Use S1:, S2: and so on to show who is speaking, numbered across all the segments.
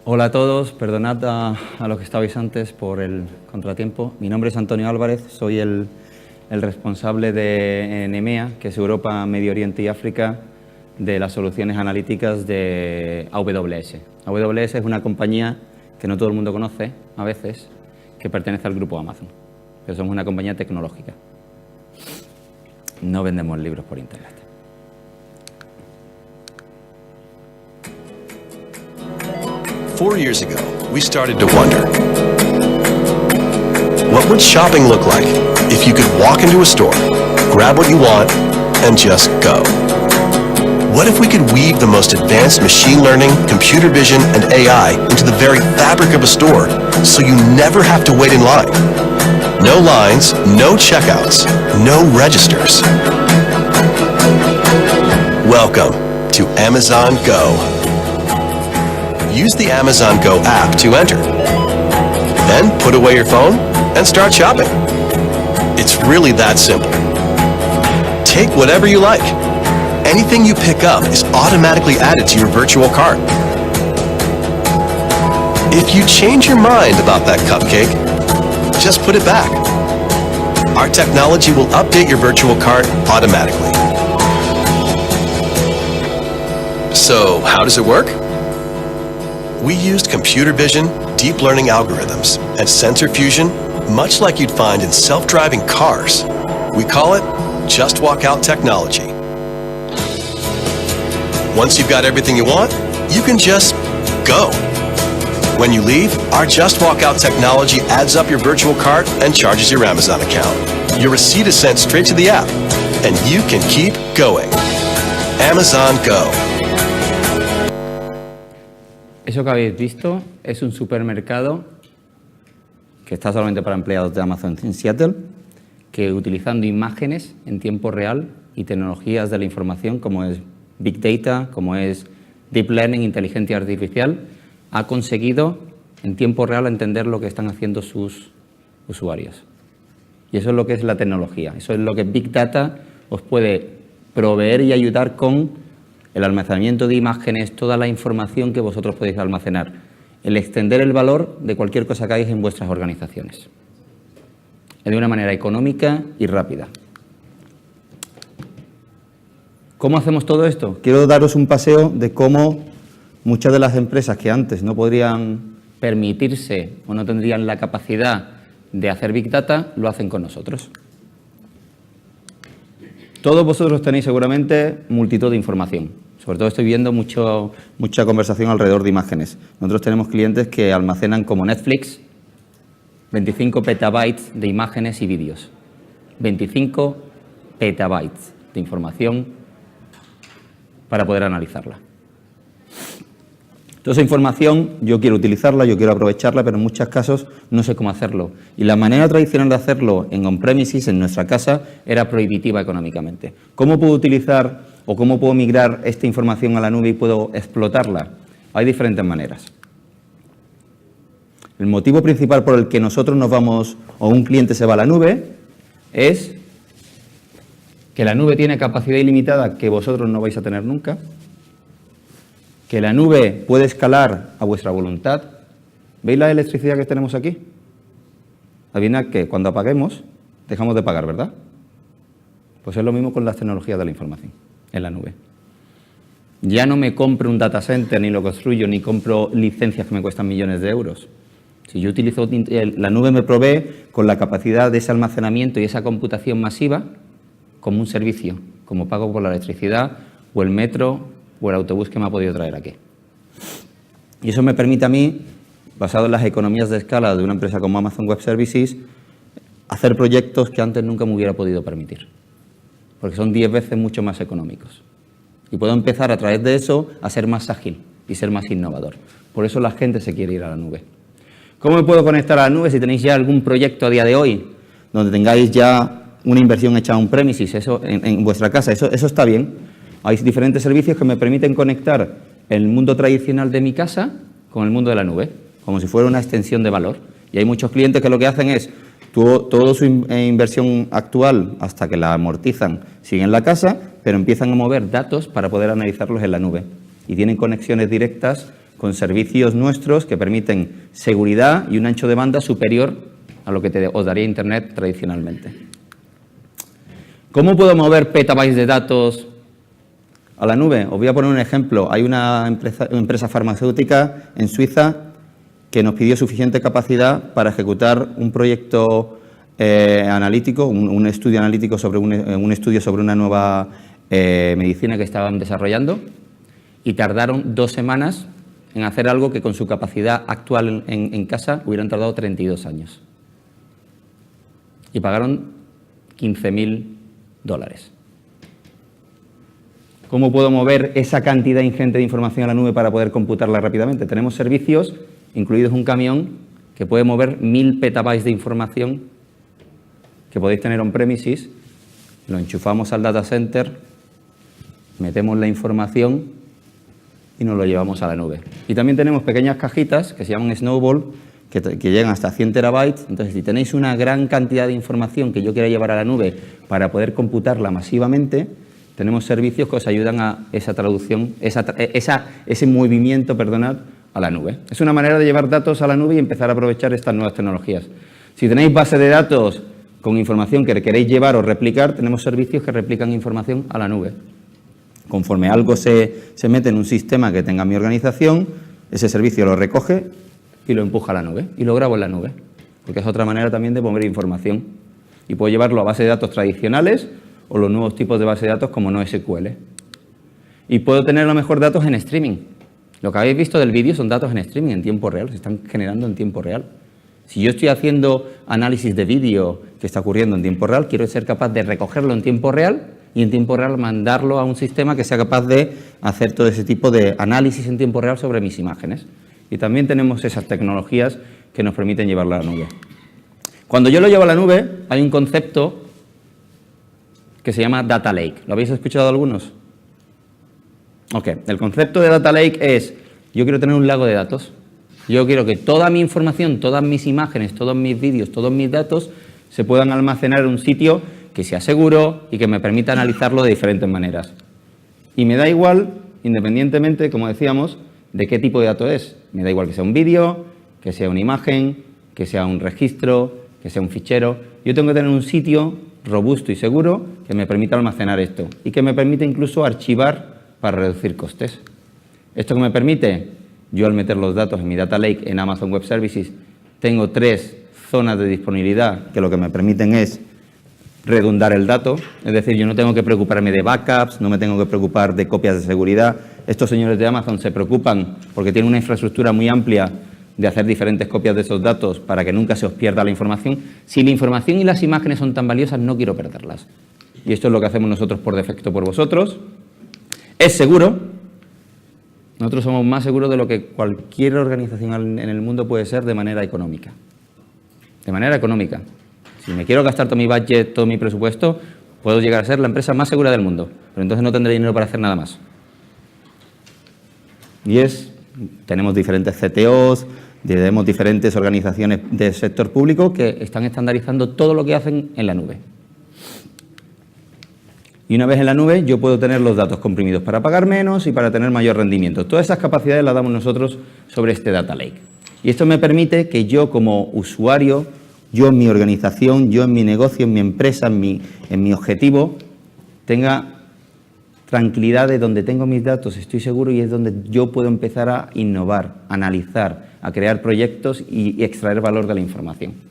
S1: Hola a todos, perdonad a los que estabais antes por el contratiempo. Mi nombre es Antonio Álvarez, soy el responsable de NEMEA, que es Europa, Medio Oriente y África, de las soluciones analíticas de AWS. AWS es una compañía que no todo el mundo conoce, a veces, que pertenece al grupo Amazon, pero somos una compañía tecnológica. No vendemos libros por internet.
S2: Four years ago, we started to wonder, what would shopping look like if you could walk into a store, grab what you want, and just go? What if we could weave the most advanced machine learning, computer vision, and AI into the very fabric of a store so you never have to wait in line? No lines, no checkouts, no registers. Welcome to Amazon Go. Use the Amazon Go app to enter. Then put away your phone and start shopping. It's really that simple. Take whatever you like. Anything you pick up is automatically added to your virtual cart. If you change your mind about that cupcake, just put it back. Our technology will update your virtual cart automatically. So, how does it work? We used computer vision, deep learning algorithms, and sensor fusion, much like you'd find in self-driving cars. We call it Just Walk Out technology. Once you've got everything you want, you can just go. When you leave, our Just Walk Out technology adds up your virtual cart and charges your Amazon account. Your receipt is sent straight to the app, and you can keep going. Amazon Go.
S1: Eso que habéis visto es un supermercado que está solamente para empleados de Amazon en Seattle, que utilizando imágenes en tiempo real y tecnologías de la información como es Big Data, como es Deep Learning, inteligencia artificial, ha conseguido en tiempo real entender lo que están haciendo sus usuarios. Y eso es lo que es la tecnología, eso es lo que Big Data os puede proveer y ayudar con el almacenamiento de imágenes, toda la información que vosotros podéis almacenar, el extender el valor de cualquier cosa que hagáis en vuestras organizaciones, de una manera económica y rápida. ¿Cómo hacemos todo esto? Quiero daros un paseo de cómo muchas de las empresas que antes no podrían permitirse o no tendrían la capacidad de hacer Big Data, lo hacen con nosotros. Todos vosotros tenéis seguramente multitud de información. Sobre todo estoy viendo mucha conversación alrededor de imágenes. Nosotros tenemos clientes que almacenan como Netflix 25 petabytes de imágenes y vídeos. 25 petabytes de información para poder analizarla. Toda esa información yo quiero utilizarla, yo quiero aprovecharla, pero en muchos casos no sé cómo hacerlo. Y la manera tradicional de hacerlo en on-premises, en nuestra casa, era prohibitiva económicamente. ¿Cómo puedo utilizar o cómo puedo migrar esta información a la nube y puedo explotarla? Hay diferentes maneras. El motivo principal por el que nosotros nos vamos o un cliente se va a la nube es que la nube tiene capacidad ilimitada que vosotros no vais a tener nunca, que la nube puede escalar a vuestra voluntad. ¿Veis la electricidad que tenemos aquí? Adivina que cuando apaguemos, dejamos de pagar, ¿verdad? Pues es lo mismo con las tecnologías de la información en la nube. Ya no me compro un data center, ni lo construyo, ni compro licencias que me cuestan millones de euros. Si yo utilizo, la nube me provee con la capacidad de ese almacenamiento y esa computación masiva como un servicio, como pago por la electricidad o el metro o el autobús que me ha podido traer aquí. Y eso me permite a mí, basado en las economías de escala de una empresa como Amazon Web Services, hacer proyectos que antes nunca me hubiera podido permitir, porque son 10 veces mucho más económicos. Y puedo empezar a través de eso a ser más ágil y ser más innovador. Por eso la gente se quiere ir a la nube. ¿Cómo me puedo conectar a la nube si tenéis ya algún proyecto a día de hoy, donde tengáis ya una inversión hecha on-premises, eso en vuestra casa? Eso está bien. Hay diferentes servicios que me permiten conectar el mundo tradicional de mi casa con el mundo de la nube, como si fuera una extensión de valor. Y hay muchos clientes que lo que hacen es, toda su inversión actual, hasta que la amortizan, sigue en la casa, pero empiezan a mover datos para poder analizarlos en la nube. Y tienen conexiones directas con servicios nuestros que permiten seguridad y un ancho de banda superior a lo que os daría Internet tradicionalmente. ¿Cómo puedo mover petabytes de datos a la nube? Os voy a poner un ejemplo. Hay una empresa farmacéutica en Suiza que nos pidió suficiente capacidad para ejecutar un proyecto analítico, un estudio analítico sobre un estudio sobre una nueva medicina que estaban desarrollando, y tardaron 2 semanas en hacer algo que con su capacidad actual en casa hubieran tardado 32 años. Y pagaron $15.000. ¿Cómo puedo mover esa cantidad ingente de información a la nube para poder computarla rápidamente? Tenemos servicios, incluidos un camión, que puede mover 1000 petabytes de información que podéis tener on-premises, lo enchufamos al data center, metemos la información y nos lo llevamos a la nube. Y también tenemos pequeñas cajitas que se llaman Snowball, que llegan hasta 100 terabytes. Entonces, si tenéis una gran cantidad de información que yo quiera llevar a la nube para poder computarla masivamente, tenemos servicios que os ayudan a esa traducción, ese movimiento, perdonad, a la nube. Es una manera de llevar datos a la nube y empezar a aprovechar estas nuevas tecnologías. Si tenéis base de datos con información que queréis llevar o replicar, tenemos servicios que replican información a la nube. Conforme algo se mete en un sistema que tenga mi organización, ese servicio lo recoge y lo empuja a la nube y lo grabo en la nube, porque es otra manera también de mover información. Y puedo llevarlo a bases de datos tradicionales o los nuevos tipos de base de datos como NoSQL. Y puedo tener a lo mejor datos en streaming. Lo que habéis visto del vídeo son datos en streaming en tiempo real, se están generando en tiempo real. Si yo estoy haciendo análisis de vídeo que está ocurriendo en tiempo real, quiero ser capaz de recogerlo en tiempo real y en tiempo real mandarlo a un sistema que sea capaz de hacer todo ese tipo de análisis en tiempo real sobre mis imágenes. Y también tenemos esas tecnologías que nos permiten llevarlo a la nube. Cuando yo lo llevo a la nube, hay un concepto que se llama Data Lake. ¿Lo habéis escuchado algunos? Ok, el concepto de Data Lake es, yo quiero tener un lago de datos. Yo quiero que toda mi información, todas mis imágenes, todos mis vídeos, todos mis datos se puedan almacenar en un sitio que sea seguro y que me permita analizarlo de diferentes maneras. Y me da igual, independientemente, como decíamos, de qué tipo de dato es. Me da igual que sea un vídeo, que sea una imagen, que sea un registro, que sea un fichero. Yo tengo que tener un sitio robusto y seguro que me permita almacenar esto y que me permita incluso archivar para reducir costes. ¿Esto que me permite? Yo al meter los datos en mi Data Lake en Amazon Web Services tengo 3 zonas de disponibilidad que lo que me permiten es redundar el dato, es decir, yo no tengo que preocuparme de backups, no me tengo que preocupar de copias de seguridad. Estos señores de Amazon se preocupan porque tienen una infraestructura muy amplia de hacer diferentes copias de esos datos para que nunca se os pierda la información. Si la información y las imágenes son tan valiosas, no quiero perderlas. Y esto es lo que hacemos nosotros por defecto por vosotros. Es seguro. Nosotros somos más seguros de lo que cualquier organización en el mundo puede ser de manera económica. De manera económica. Si me quiero gastar todo mi budget, todo mi presupuesto, puedo llegar a ser la empresa más segura del mundo. Pero entonces no tendré dinero para hacer nada más. Y tenemos diferentes CTOs, tenemos diferentes organizaciones del sector público que están estandarizando todo lo que hacen en la nube. Y una vez en la nube, yo puedo tener los datos comprimidos para pagar menos y para tener mayor rendimiento. Todas esas capacidades las damos nosotros sobre este Data Lake. Y esto me permite que yo como usuario, yo en mi organización, yo en mi negocio, en mi empresa, en mi objetivo, tenga tranquilidad de donde tengo mis datos, estoy seguro, y es donde yo puedo empezar a innovar, a analizar, a crear proyectos y extraer valor de la información.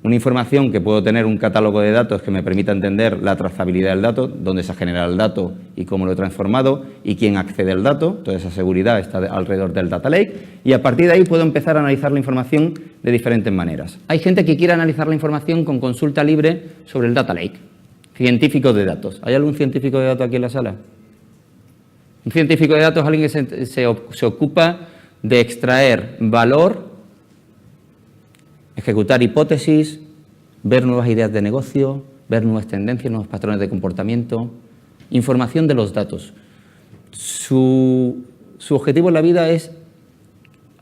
S1: Una información que puedo tener un catálogo de datos que me permita entender la trazabilidad del dato, dónde se ha generado el dato y cómo lo he transformado y quién accede al dato. Toda esa seguridad está alrededor del Data Lake y a partir de ahí puedo empezar a analizar la información de diferentes maneras. Hay gente que quiere analizar la información con consulta libre sobre el Data Lake. Científicos de datos. ¿Hay algún científico de datos aquí en la sala? Un científico de datos es alguien que se ocupa de extraer valor, ejecutar hipótesis, ver nuevas ideas de negocio, ver nuevas tendencias, nuevos patrones de comportamiento, información de los datos. Su objetivo en la vida es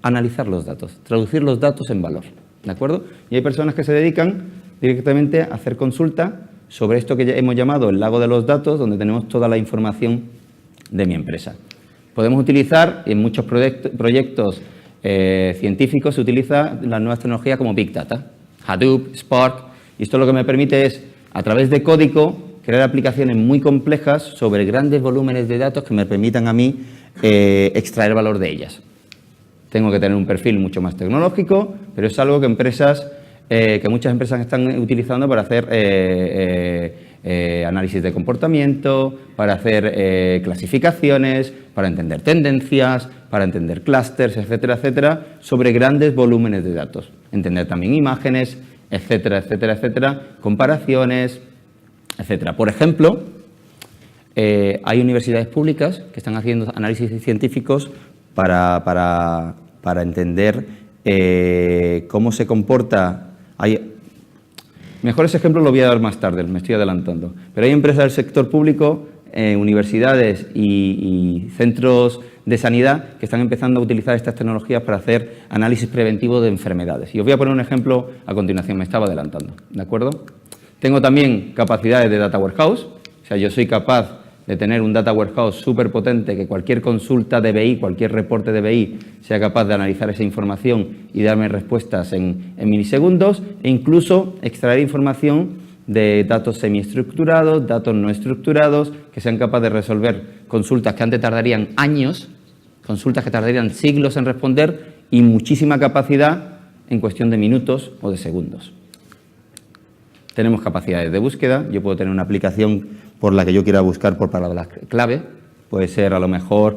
S1: analizar los datos, traducir los datos en valor, ¿de acuerdo? Y hay personas que se dedican directamente a hacer consulta sobre esto que hemos llamado el lago de los datos, donde tenemos toda la información de mi empresa. Podemos utilizar, en muchos proyectos científicos, se utiliza las nuevas tecnologías como Big Data, Hadoop, Spark, y esto lo que me permite es, a través de código, crear aplicaciones muy complejas sobre grandes volúmenes de datos que me permitan a mí extraer valor de ellas. Tengo que tener un perfil mucho más tecnológico, pero es algo que muchas empresas están utilizando para hacer análisis de comportamiento, para hacer clasificaciones, para entender tendencias, para entender clústeres, etcétera, etcétera, sobre grandes volúmenes de datos. Entender también imágenes, etcétera, etcétera, etcétera, comparaciones, etcétera. Por ejemplo, hay universidades públicas que están haciendo análisis científicos para entender cómo se comporta. Mejores ejemplos los voy a dar más tarde, me estoy adelantando. Pero hay empresas del sector público, universidades y centros de sanidad que están empezando a utilizar estas tecnologías para hacer análisis preventivo de enfermedades. Y os voy a poner un ejemplo a continuación, me estaba adelantando, ¿de acuerdo? Tengo también capacidades de data warehouse, o sea, yo soy capaz de tener un data warehouse súper potente, que cualquier consulta de BI, cualquier reporte de BI sea capaz de analizar esa información y darme respuestas en milisegundos, e incluso extraer información de datos semiestructurados, datos no estructurados, que sean capaces de resolver consultas que antes tardarían años, consultas que tardarían siglos en responder, y muchísima capacidad en cuestión de minutos o de segundos. Tenemos capacidades de búsqueda. Yo puedo tener una aplicación por la que yo quiera buscar por palabras clave. Puede ser a lo mejor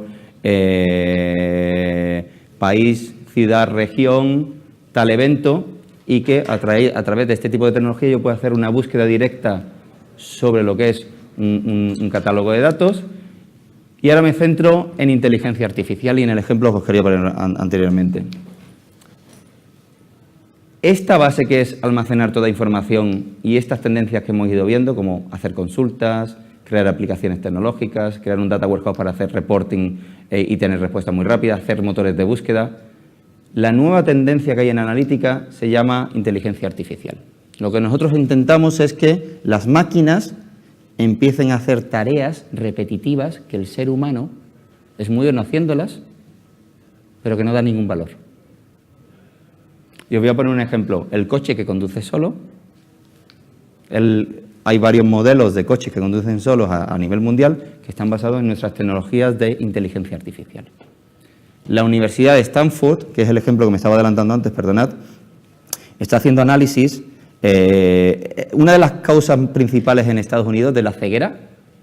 S1: país, ciudad, región, tal evento, y que a través de este tipo de tecnología yo puedo hacer una búsqueda directa sobre lo que es un catálogo de datos. Y ahora me centro en inteligencia artificial y en el ejemplo que os quería poner anteriormente. Esta base que es almacenar toda información y estas tendencias que hemos ido viendo, como hacer consultas, crear aplicaciones tecnológicas, crear un data warehouse para hacer reporting y tener respuestas muy rápidas, hacer motores de búsqueda. La nueva tendencia que hay en analítica se llama inteligencia artificial. Lo que nosotros intentamos es que las máquinas empiecen a hacer tareas repetitivas que el ser humano es muy bueno haciéndolas, pero que no da ningún valor. Y os voy a poner un ejemplo. El coche que conduce solo. Hay varios modelos de coches que conducen solos a nivel mundial que están basados en nuestras tecnologías de inteligencia artificial. La Universidad de Stanford, que es el ejemplo que me estaba adelantando antes, perdonad, está haciendo análisis. Una de las causas principales en Estados Unidos de la ceguera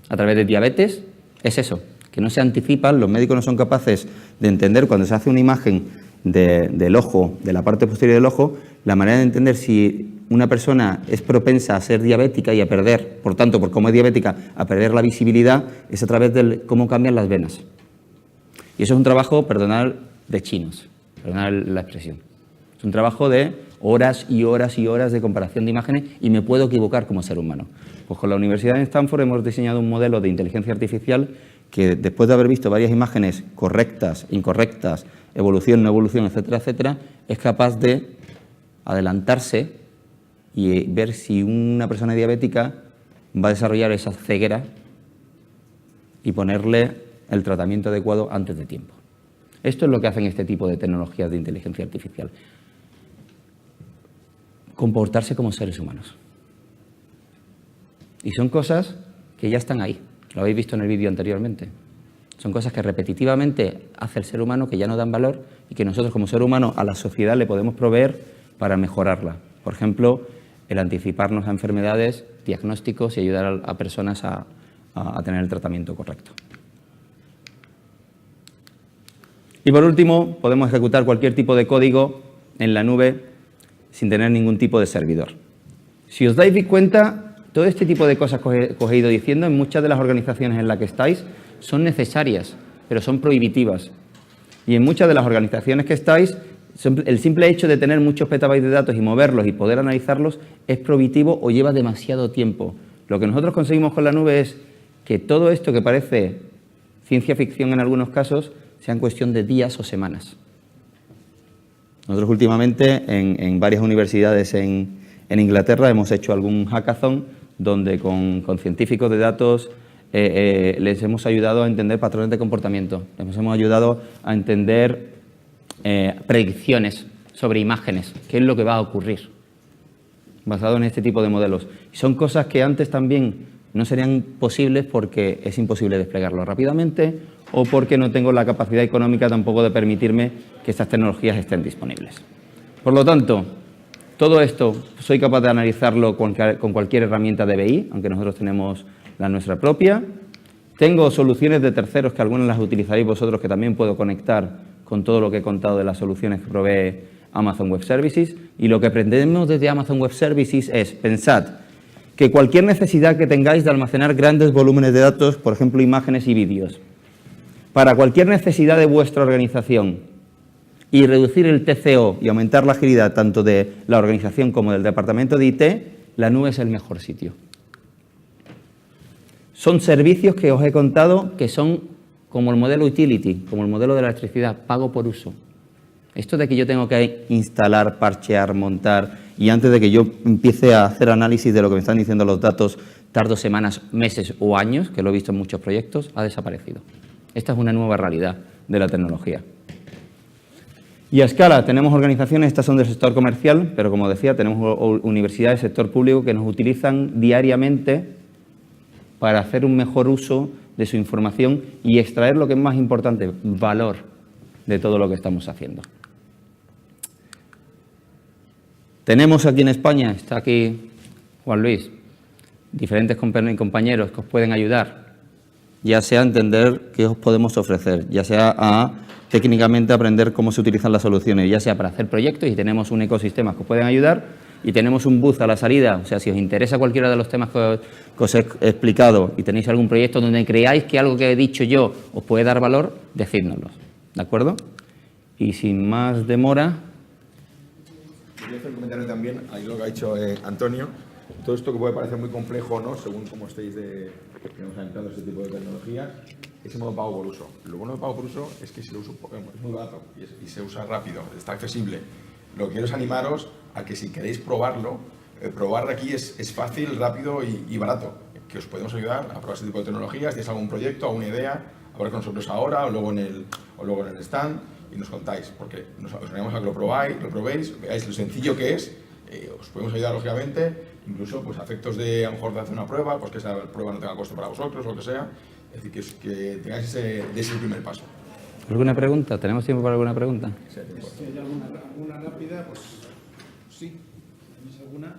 S1: a través de diabetes es eso, que no se anticipan, los médicos no son capaces de entender cuando se hace una imagen del ojo, de la parte posterior del ojo, la manera de entender si una persona es propensa a ser diabética y a perder, por tanto, por cómo es diabética, a perder la visibilidad, es a través de cómo cambian las venas. Y eso es un trabajo, perdonad, de chinos, perdonad la expresión. Es un trabajo de horas y horas y horas de comparación de imágenes y me puedo equivocar como ser humano. Pues con la Universidad de Stanford hemos diseñado un modelo de inteligencia artificial que, después de haber visto varias imágenes correctas, incorrectas, evolución, no evolución, etcétera, etcétera, es capaz de adelantarse y ver si una persona diabética va a desarrollar esa ceguera y ponerle el tratamiento adecuado antes de tiempo. Esto es lo que hacen este tipo de tecnologías de inteligencia artificial. Comportarse como seres humanos. Y son cosas que ya están ahí, lo habéis visto en el vídeo anteriormente. Son cosas que repetitivamente hace el ser humano, que ya no dan valor y que nosotros como ser humano a la sociedad le podemos proveer para mejorarla. Por ejemplo, el anticiparnos a enfermedades, diagnósticos y ayudar a personas a tener el tratamiento correcto. Y por último, podemos ejecutar cualquier tipo de código en la nube sin tener ningún tipo de servidor. Si os dais cuenta, todo este tipo de cosas que os he ido diciendo en muchas de las organizaciones en las que estáis son necesarias, pero son prohibitivas. Y en muchas de las organizaciones que estáis, el simple hecho de tener muchos petabytes de datos y moverlos y poder analizarlos es prohibitivo o lleva demasiado tiempo. Lo que nosotros conseguimos con la nube es que todo esto que parece ciencia ficción en algunos casos sea en cuestión de días o semanas. Nosotros últimamente en varias universidades en Inglaterra hemos hecho algún hackathon donde con científicos de datos les hemos ayudado a entender patrones de comportamiento, les hemos ayudado a entender predicciones sobre imágenes, qué es lo que va a ocurrir, basado en este tipo de modelos. Son cosas que antes también no serían posibles porque es imposible desplegarlo rápidamente o porque no tengo la capacidad económica tampoco de permitirme que estas tecnologías estén disponibles. Por lo tanto, todo esto soy capaz de analizarlo con cualquier herramienta de BI, aunque nosotros tenemos la nuestra propia. Tengo soluciones de terceros que algunas las utilizaréis vosotros, que también puedo conectar con todo lo que he contado de las soluciones que provee Amazon Web Services. Y lo que pretendemos desde Amazon Web Services es, pensad, que cualquier necesidad que tengáis de almacenar grandes volúmenes de datos, por ejemplo, imágenes y vídeos, para cualquier necesidad de vuestra organización y reducir el TCO y aumentar la agilidad tanto de la organización como del departamento de IT, la nube es el mejor sitio. Son servicios que os he contado que son como el modelo utility, como el modelo de la electricidad, pago por uso. Esto de que yo tengo que instalar, parchear, montar y antes de que yo empiece a hacer análisis de lo que me están diciendo los datos, tardo semanas, meses o años, que lo he visto en muchos proyectos, ha desaparecido. Esta es una nueva realidad de la tecnología. Y a escala tenemos organizaciones, estas son del sector comercial, pero como decía, tenemos universidades, sector público que nos utilizan diariamente para hacer un mejor uso de su información y extraer lo que es más importante, valor de todo lo que estamos haciendo. Tenemos aquí en España, está aquí Juan Luis, diferentes compañeros que os pueden ayudar, ya sea a entender qué os podemos ofrecer, ya sea a técnicamente aprender cómo se utilizan las soluciones, ya sea para hacer proyectos y tenemos un ecosistema que os pueden ayudar y tenemos un booth a la salida. O sea, si os interesa cualquiera de los temas que os he explicado y tenéis algún proyecto donde creáis que algo que he dicho yo os puede dar valor, decídnoslo, ¿de acuerdo? Y sin más demora...
S3: Quería hacer un comentario también, ahí lo que ha dicho Antonio. Todo esto que puede parecer muy complejo, ¿no?, según cómo estéis que nos han entrado este tipo de tecnologías, ese modo pago por uso. Lo bueno de pago por uso es que si lo uso es muy barato y se usa rápido, está accesible. Lo que quiero es animaros a que si queréis probarlo, probar aquí es fácil, rápido y barato, que os podemos ayudar a probar este tipo de tecnologías. Tienes algún proyecto, alguna idea, hablar con nosotros ahora o luego en el stand y nos contáis, porque os animamos a que lo probéis, veáis lo sencillo que es, os podemos ayudar lógicamente, incluso pues a efectos de a lo mejor de hacer una prueba, pues que esa prueba no tenga coste para vosotros o lo que sea, es decir, que tengáis ese primer paso.
S1: ¿Alguna pregunta? ¿Tenemos tiempo para alguna pregunta?
S3: Sí,
S4: Si hay alguna rápida, pues sí. ¿Tienes alguna?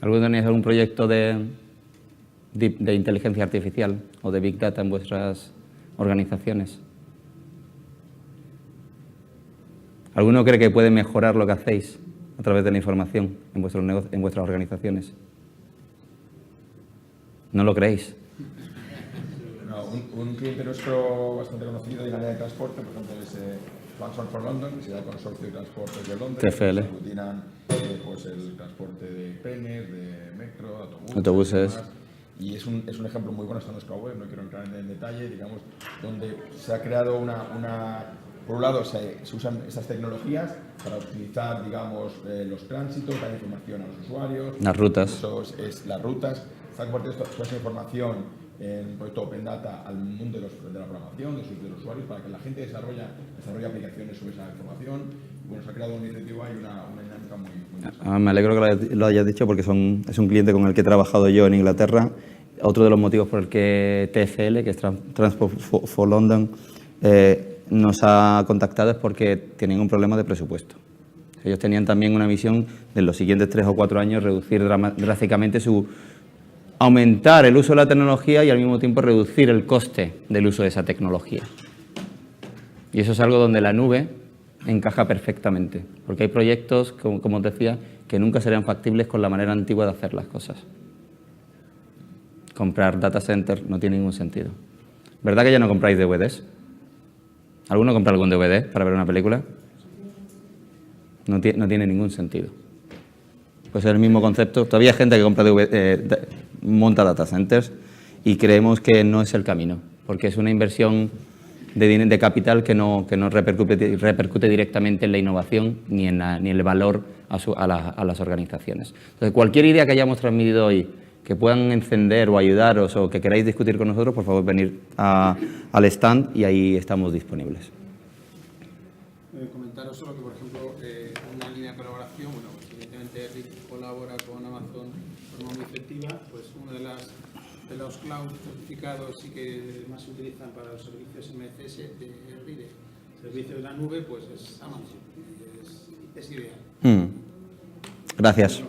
S1: ¿Alguno tenéis algún proyecto de inteligencia artificial o de Big Data en vuestras organizaciones? ¿Alguno cree que puede mejorar lo que hacéis a través de la información en vuestros negocios, en vuestras organizaciones? ¿No lo creéis?
S3: No, un cliente nuestro bastante conocido de la área de transporte, por ejemplo, es Transport for London, que será el consorcio de transportes de Londres.
S1: TfL.
S3: Que aglutinan pues el transporte de trenes, de metro,
S1: Autobuses.
S3: Y es un ejemplo muy bueno, está en nuestra web, no quiero entrar en detalle, digamos, donde se ha creado por un lado se usan estas tecnologías para optimizar, digamos, los tránsitos, dar información a los usuarios.
S1: Las rutas.
S3: Eso es las rutas. Está compartiendo toda esa información en un proyecto Open Data al mundo de la programación, de los usuarios, para que la gente desarrolle aplicaciones sobre esa información. Bueno, se ha creado una iniciativa y una dinámica muy interesante.
S1: Me alegro que lo hayas dicho porque es un cliente con el que he trabajado yo en Inglaterra. Otro de los motivos por el que TfL, que es Transport for London, nos ha contactado es porque tienen un problema de presupuesto. Ellos tenían también una visión de en los siguientes 3 o 4 años reducir drásticamente aumentar el uso de la tecnología y al mismo tiempo reducir el coste del uso de esa tecnología. Y eso es algo donde la nube encaja perfectamente, porque hay proyectos, como os decía, que nunca serían factibles con la manera antigua de hacer las cosas. Comprar data center no tiene ningún sentido. ¿Verdad que ya no compráis DVDs? ¿Alguno compra algún DVD para ver una película? No tiene ningún sentido. Pues es el mismo concepto. Todavía hay gente que compra monta data centers y creemos que no es el camino, porque es una inversión de capital que no repercute directamente en la innovación ni en el valor a las organizaciones. Entonces, cualquier idea que hayamos transmitido hoy que puedan encender o ayudaros o que queráis discutir con nosotros, por favor, venir al stand y ahí estamos disponibles.
S4: Comentaros solo que, por ejemplo, una línea de colaboración, bueno, pues evidentemente RIC colabora con Amazon de forma muy efectiva, pues uno de los cloud certificados y que más se utilizan para los servicios MCS de RIDE, servicio de la nube, pues es Amazon, es ideal.
S1: Gracias.